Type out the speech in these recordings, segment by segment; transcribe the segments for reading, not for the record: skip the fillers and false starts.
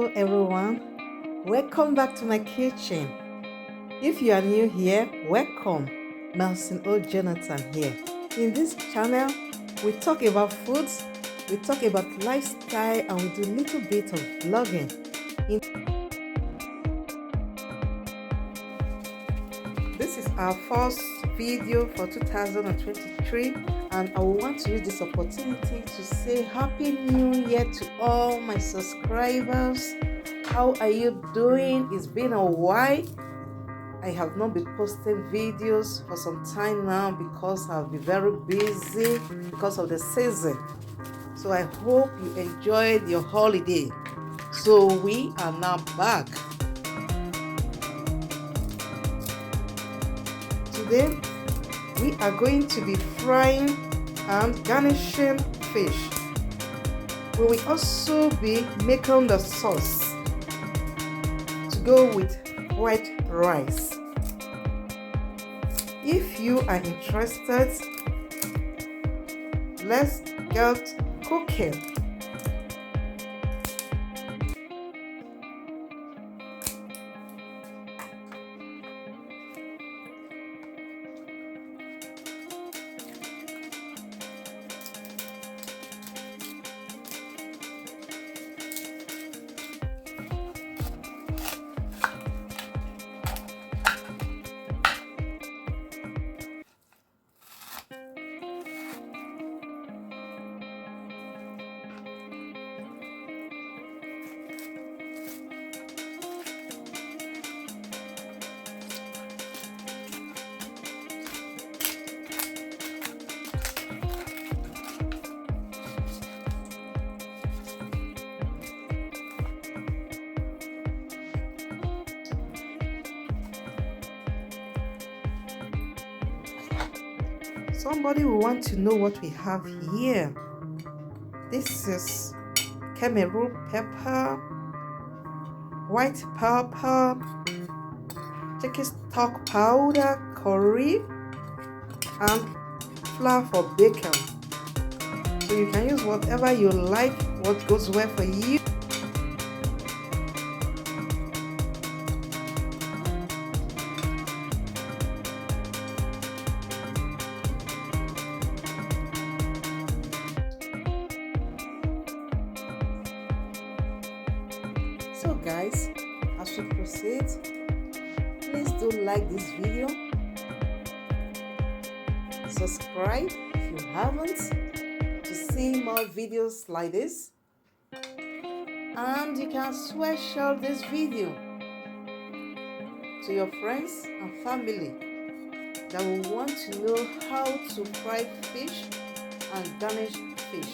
Hello everyone, welcome back to my kitchen. If you are new here, welcome. Nelson O. Jonathan here. In this channel, we talk about foods, we talk about lifestyle, and we do a little bit of vlogging. This is our first video for 2023, and I want to use this opportunity to say Happy New Year to all my subscribers. How are you doing? It's been a while. I have not been posting videos for some time now because I'll be very busy because of the season. So I hope you enjoyed your holiday. So we are now back. Today we are going to be frying and garnishing fish. We will also be making the sauce to go with white rice. If you are interested, let's get cooking. Somebody will want to know what we have here. This is Cameroon pepper, white pepper, chicken stock powder, curry, and flour for baking. So you can use whatever you like, what goes well for you. So guys, as we proceed, please do like this video, subscribe if you haven't to see more videos like this, and you can swear share this video to your friends and family that will want to know how to fry fish and garnish fish.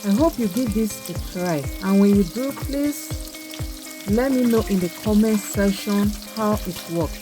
I hope you give this a try, and when you do, please let me know in the comment section how it works.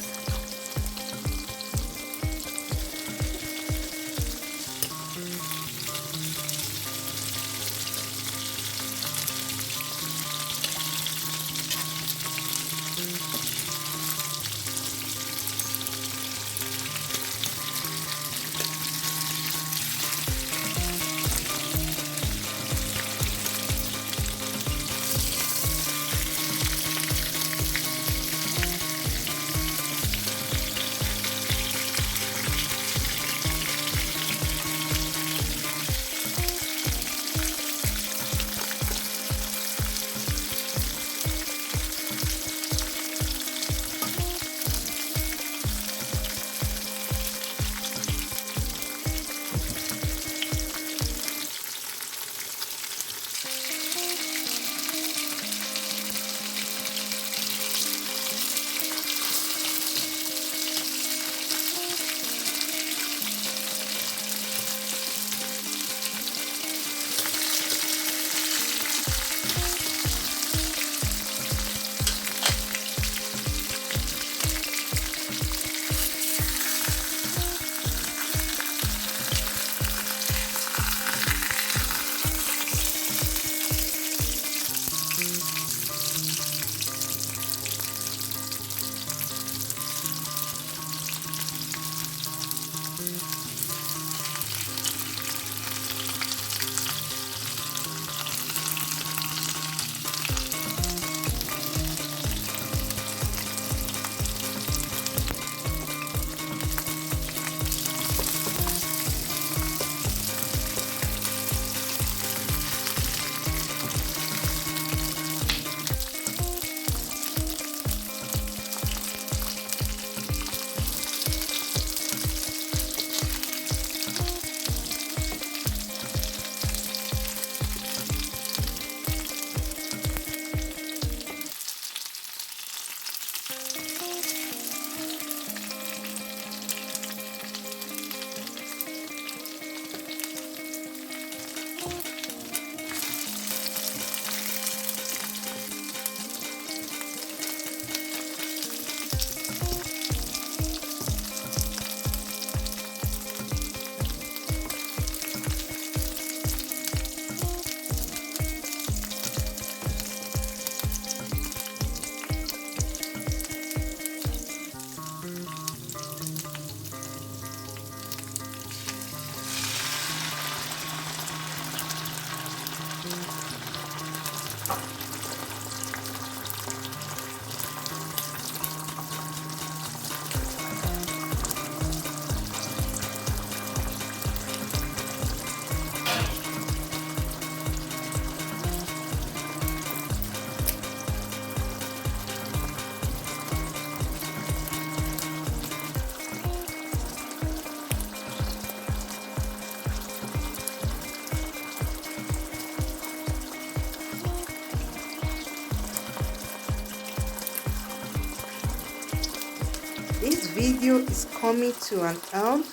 This video is coming to an end.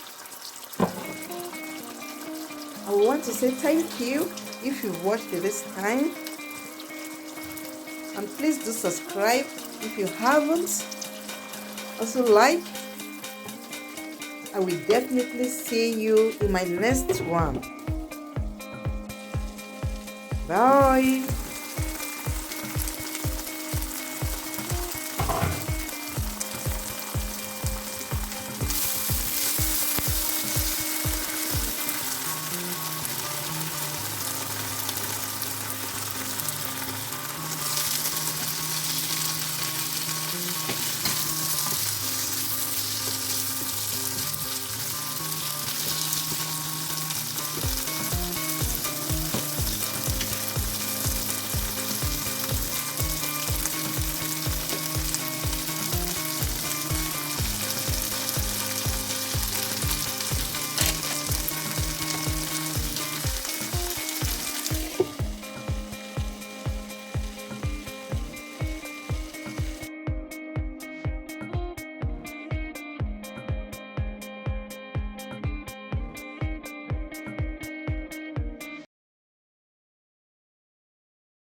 I want to say thank you if you've watched it this time, and please do subscribe if you haven't. Also like. I will definitely see you in my next one. Bye.